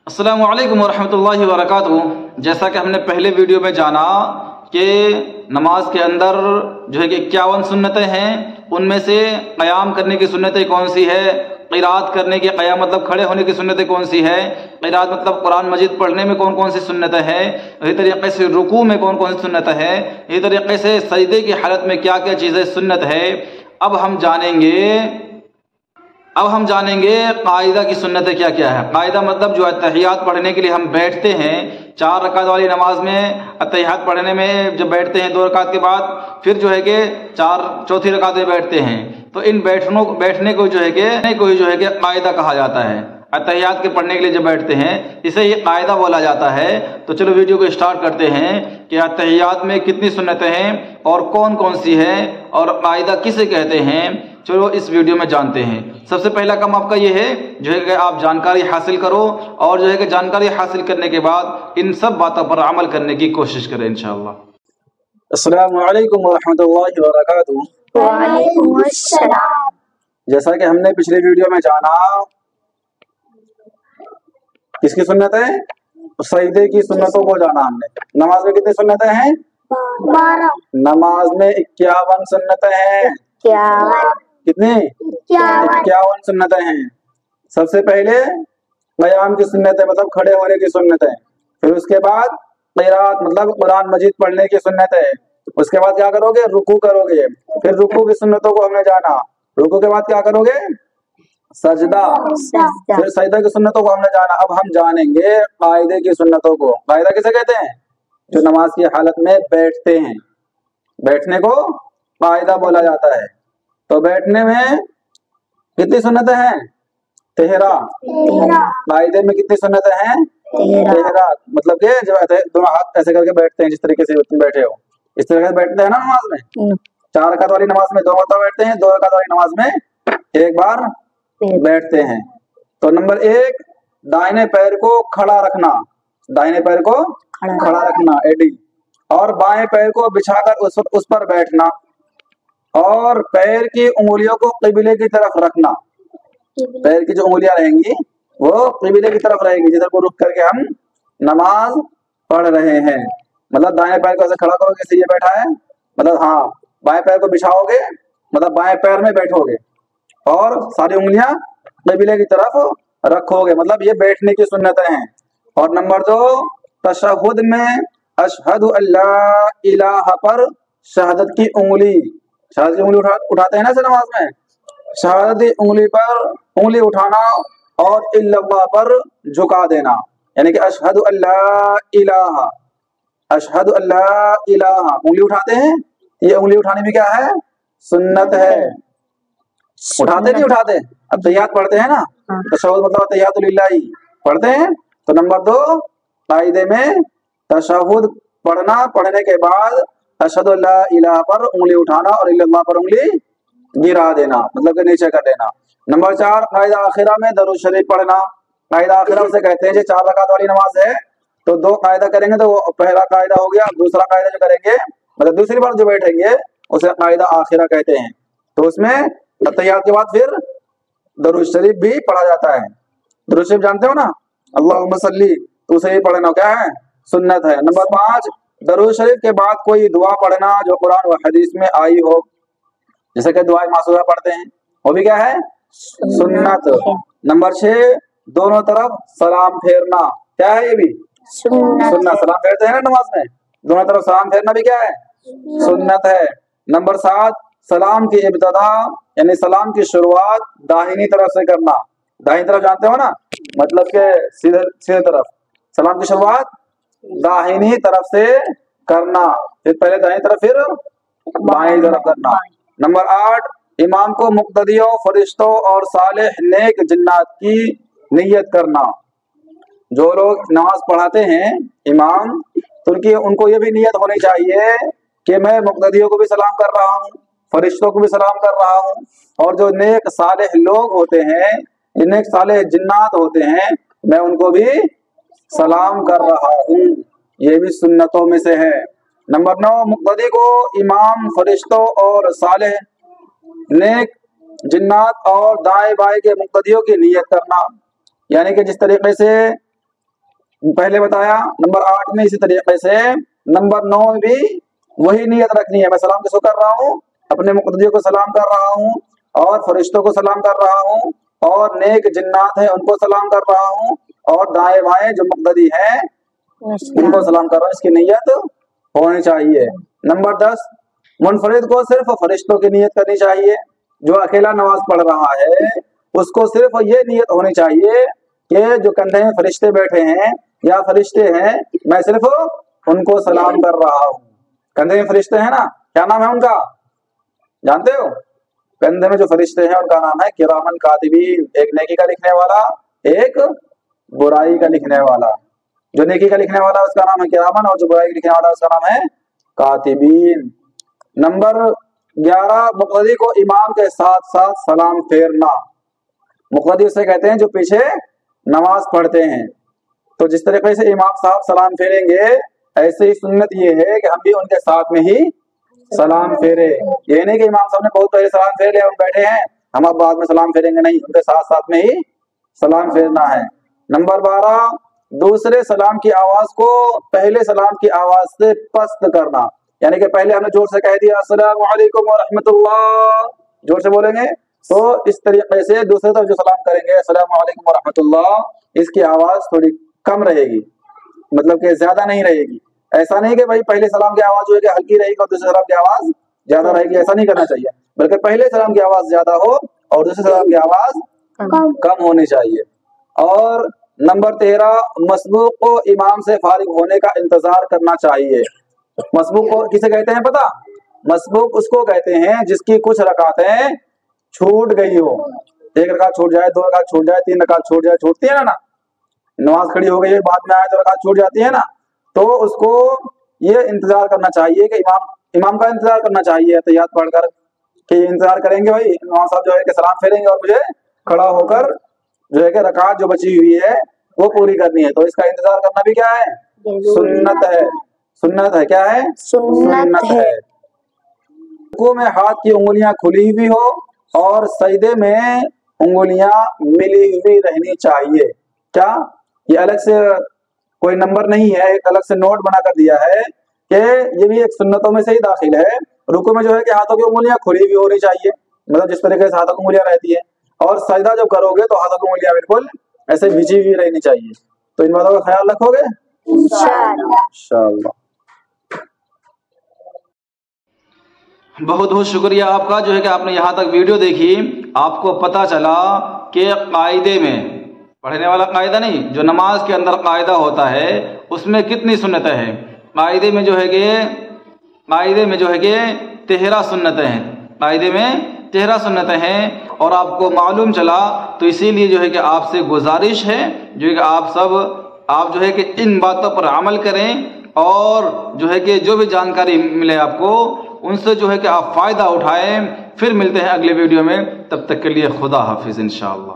अस्सलामु अलैकुम वरहमतुल्लाहि वबरकातुहू। जैसा कि हमने पहले वीडियो में जाना कि नमाज के अंदर जो है कि 51 सुन्नतें हैं, उनमें से क़याम करने की सुन्नतें कौन सी है, क़िरात करने की, क़याम मतलब खड़े होने की सुन्नतें कौन सी है, क़िरात मतलब कुरान मजीद पढ़ने में कौन कौन सी सुन्नतें हैं, इसी तरीके से रुकू में कौन कौन सी सुन्नत है, इसी तरीके से सजदे की हालत में क्या क्या चीज़ें सुन्नत है। अब हम जानेंगे कायदा की सुन्नतें क्या क्या है। कायदा मतलब जो अत्तहियात पढ़ने के लिए हम बैठते हैं, 4 रकात वाली नमाज में अत्तहियात पढ़ने में जब बैठते हैं 2 रकात के बाद, फिर जो है कि चौथी रकात में बैठते हैं, तो इन बैठने को जो है कि कायदा कहा जाता है। अत्तहियात के पढ़ने के लिए जब बैठते हैं इसे ये कायदा बोला जाता है। तो चलो वीडियो को स्टार्ट करते हैं कि अत्तहियात में कितनी सुन्नतें हैं और कौन कौन सी है और कायदा किसे कहते हैं। चलो इस वीडियो में जानते हैं। सबसे पहला काम आपका ये है जो है कि आप जानकारी हासिल करो और जो है कि जानकारी हासिल करने के बाद इन सब बातों पर अमल करने की कोशिश करें इंशाअल्लाह। अस्सलामु अलैकुम वरहमतुल्लाहि वबरकातुहू। वालेकुम अस्सलाम। जैसा कि हमने पिछले वीडियो में जाना, किसकी सुन्नत है? सजदे की सुन्नतों को जाना हमने। नमाज में कितनी सुन्नतें हैं? 12। नमाज में 51 सुन्नतें हैं। कितनी? 51 सुन्नतें हैं। सबसे पहले क़याम की सुन्नत है, मतलब खड़े होने की सुन्नत है। फिर उसके बाद क़िरात मतलब कुरान मजीद पढ़ने की सुन्नत है। उसके बाद क्या करोगे? रुकू करोगे। फिर रुकू की सुन्नतों को हमने जाना। रुकू के बाद क्या करोगे? सजदा। फिर सजदा की सुन्नतों को हमने जाना। अब हम जानेंगे कायदे की सुन्नतों को। कायदा किसे कहते हैं? जो नमाज की हालत में बैठते हैं, बैठने को कायदा बोला जाता है। तो बैठने में कितनी सुन्नतें हैं? 13। कायदे में कितनी सुन्नतें हैं? 13। मतलब कि जो दोनों हाथ ऐसे करके बैठते हैं, जिस तरीके से तुम बैठे हो इस तरीके से बैठते हैं ना नमाज में। 4 रकात वाली नमाज में 2 मरतबा बैठते हैं, 2 रकात वाली नमाज में 1 बार बैठते हैं। तो नंबर 1, दाहिने पैर को खड़ा रखना। दाहिने पैर को खड़ा रखना, एडी, और बाएं पैर को बिछाकर उस पर बैठना और पैर की उंगलियों को क़िबले की तरफ रखना। पैर की जो उंगलियां रहेंगी वो क़िबले की तरफ रहेंगी, जिधर को रुक करके हम नमाज पढ़ रहे हैं। मतलब दाएं पैर को ऐसे खड़ा करोगे, जैसे ये बैठा है, मतलब हाँ, बाएं पैर को बिछाओगे, मतलब बाएं पैर में बैठोगे और सारी उंगलियां क़िबले की तरफ रखोगे, मतलब ये बैठने की सुन्नतें हैं। और नंबर 2, तशहुद में अशहदु अल्ला इलाहा पर शहादत की उंगली उठाते हैं ना नमाज में। शहादत की उंगली पर उंगली उठाना और इल्लल्लाह पर झुका देना, यानी कि अशहदु अल्ला इलाहा, अशहदु अल्ला इलाहा उंगली उठाते हैं। ये उंगली उठाने में क्या है? सुन्नत है। उठाते नहीं उठाते? अब तहियात पढ़ते हैं ना, तशहुद मतलब तहियातुल लिल्लाही पढ़ते हैं। तो नंबर 2, कायदे में तशहुद पढ़ना, पढ़ने के बाद अशहदु अल्ला इलाहा पर उंगली उठाना और इल्लल्लाह पर उंगली गिरा देना, मतलब कि नीचे कर देना। नंबर 4, कायदा आखिरा में दरूद शरीफ पढ़ना। कायदा आखिरा से कहते हैं जो 4 रकात वाली नमाज है तो 2 कायदा करेंगे तो वो पहला कायदा हो गया। दूसरा कायदा जो करेंगे, मतलब दूसरी बार जो बैठेंगे, उसे कायदा आखिरा कहते हैं। तो उसमें तहियात के बाद फिर दरूद शरीफ भी पढ़ा जाता है। दरूद शरीफ जानते हो ना, अल्लाहुम्मा सल्ली, तो उसे ही पढ़ना क्या है? सुन्नत है। नंबर 5, दरूद शरीफ के बाद कोई दुआ पढ़ना जो कुरान व हदीस में आई हो, जैसे कि दुआ मासूरा पढ़ते हैं, वो भी क्या है? सुन्नत। नंबर 6, दोनों तरफ सलाम फेरना, क्या है? ये भी सुन्नत। सलाम फेरते हैं ना नमाज में, दोनों तरफ सलाम फेरना भी क्या है? सुन्नत है। नंबर 7, सलाम की इब्तिदा यानी सलाम की शुरुआत दाहिनी तरफ से करना। दाहिनी तरफ जानते हो ना, मतलब के सीधे तरफ। सलाम की शुरुआत दाहिनी तरफ से करना, फिर पहले दाहिनी तरफ फिर बाएं तरफ करना। नंबर 8, इमाम को मुक्तदियों, फरिश्तों और सालेह नेक जिन्नात की नियत करना। जो लोग नमाज पढ़ाते हैं इमाम, तो उनको ये भी नियत होनी चाहिए कि मैं मुक्तदियों को भी सलाम कर रहा हूँ, फरिश्तों को भी सलाम कर रहा हूँ, और जो नेक सालेह लोग होते हैं, नेक सालेह जिन्नात होते हैं, मैं उनको भी सलाम कर रहा हूँ। ये भी सुन्नतों में से है। नंबर 9, मुक्तदी को इमाम, फरिश्तों और सालेह नेक जिन्नात और दाएं बाएं के मुक्तदियों की नियत करना, यानी कि जिस तरीके से पहले बताया। नंबर 8 में इसी तरीके से, नंबर 9 में भी वही नियत रखनी है। मैं सलाम किसको कर रहा हूँ? अपने मुक़द्दी को सलाम कर रहा हूँ, और फरिश्तों को सलाम कर रहा हूँ, और नेक जिन्नात है उनको सलाम कर रहा हूँ, और दाएं बाएं जो मुक़द्दी हैं उनको सलाम कर रहा हूँ। इसकी नियत होनी चाहिए। नंबर 10, मुनफरिद को सिर्फ फरिश्तों की नियत करनी चाहिए। जो अकेला नमाज पढ़ रहा है उसको सिर्फ ये नियत होनी चाहिए कि जो कंधे में फरिश्ते बैठे हैं या फरिश्ते हैं, मैं सिर्फ उनको सलाम कर रहा हूँ। कंधे में फरिश्ते हैं ना, क्या नाम है उनका जानते हो? कंधे में जो फरिश्ते हैं उनका नाम है किरामन कातिबीन। एक नेकी का लिखने वाला, एक बुराई का लिखने वाला। जो नेकी का लिखने वाला उसका नाम है किरामन, और जो बुराई का लिखने वाला उसका नाम है कातिबीन। नंबर 11, मुक़द्दी को इमाम के साथ साथ सलाम फेरना। मुक़द्दी उसे कहते हैं जो पीछे नमाज पढ़ते हैं। तो जिस तरीके से इमाम साहब सलाम फेरेंगे, ऐसे ही सुन्नत ये है कि हम भी उनके साथ में ही सलाम फेरे। ये नहीं कि इमाम साहब ने बहुत पहले सलाम फेर लिया, हम बैठे हैं, हम अब बाद में सलाम फेरेंगे, नहीं, उनके साथ साथ में ही सलाम फेरना है। नंबर 12, दूसरे सलाम की आवाज को पहले सलाम की आवाज से पस्त करना। यानी कि पहले हमने जोर से कह दिया अस्सलामु अलैकुम व रहमतुल्लाह, जोर से बोलेंगे, तो इस तरीके से दूसरे तरफ जो सलाम करेंगे अस्सलामु अलैकुम व रहमतुल्लाह, इसकी आवाज थोड़ी कम रहेगी, मतलब कि ज्यादा नहीं रहेगी। ऐसा नहीं कि भाई पहले सलाम की आवाज जो है कि हल्की रहेगी और दूसरे सलाम की आवाज ज्यादा रहेगी, ऐसा नहीं करना चाहिए, बल्कि पहले सलाम की आवाज ज्यादा हो और दूसरे सलाम की आवाज कम होनी चाहिए। और नंबर 13, मसबूक को इमाम से फारिग होने का इंतजार करना चाहिए। मसबूक को किसे कहते हैं पता? मसबूक उसको कहते हैं जिसकी कुछ रकातें छूट गई हो। 1 रकात छूट जाए, 2 रकात छूट जाए, 3 रकात छूट जाए, छूटती है ना, नमाज खड़ी हो गई है, बाद में आए तो रकात छूट जाती है ना, तो उसको ये इंतजार करना चाहिए कि इमाम का इंतजार करना चाहिए तहियात पढ़कर, कि इंतजार करेंगे भाई इमाम साहब जो है कि सलाम फेरेंगे और मुझे खड़ा होकर जो है कि रकात जो बची हुई है वो पूरी करनी है। तो इसका इंतजार करना भी क्या है? सुन्नत है। सुन्नत है, क्या है? सुन्नत है। रुकू में हाथ की उंगलियां खुली हुई हो और सजदे में उंगलियां मिली हुई रहनी चाहिए। क्या ये अलग से कोई नंबर नहीं है, एक अलग से नोट बना कर दिया है कि ये भी एक सुन्नतों में से ही दाखिल है। रुकू में जो है कि हाथों की उंगलियां खुली हुई होनी चाहिए, मतलब जिस तरीके से हाथों की उंगलियां रहती है, और सजदा जब करोगे तो हाथों की उंगलियां बिल्कुल ऐसे बिछी हुई रहनी चाहिए। तो इन बातों का ख्याल रखोगे इंशाअल्लाह। बहुत बहुत शुक्रिया आपका जो है कि आपने यहाँ तक वीडियो देखी। आपको पता चला कि कायदे में पढ़ने वाला कायदा नहीं, जो नमाज के अंदर कायदा होता है उसमें कितनी सुन्नतें हैं। कायदे में जो है कि 13 सुन्नतें हैं। कायदे में 13 सुन्नतें हैं और आपको मालूम चला, तो इसीलिए जो है कि आपसे गुजारिश है जो है कि आप जो है कि इन बातों पर अमल करें, और जो है कि जो भी जानकारी मिले आपको उनसे जो है कि आप फ़ायदा उठाएं। फिर मिलते हैं अगले वीडियो में, तब तक के लिए खुदा हाफिज़ इंशाअल्लाह।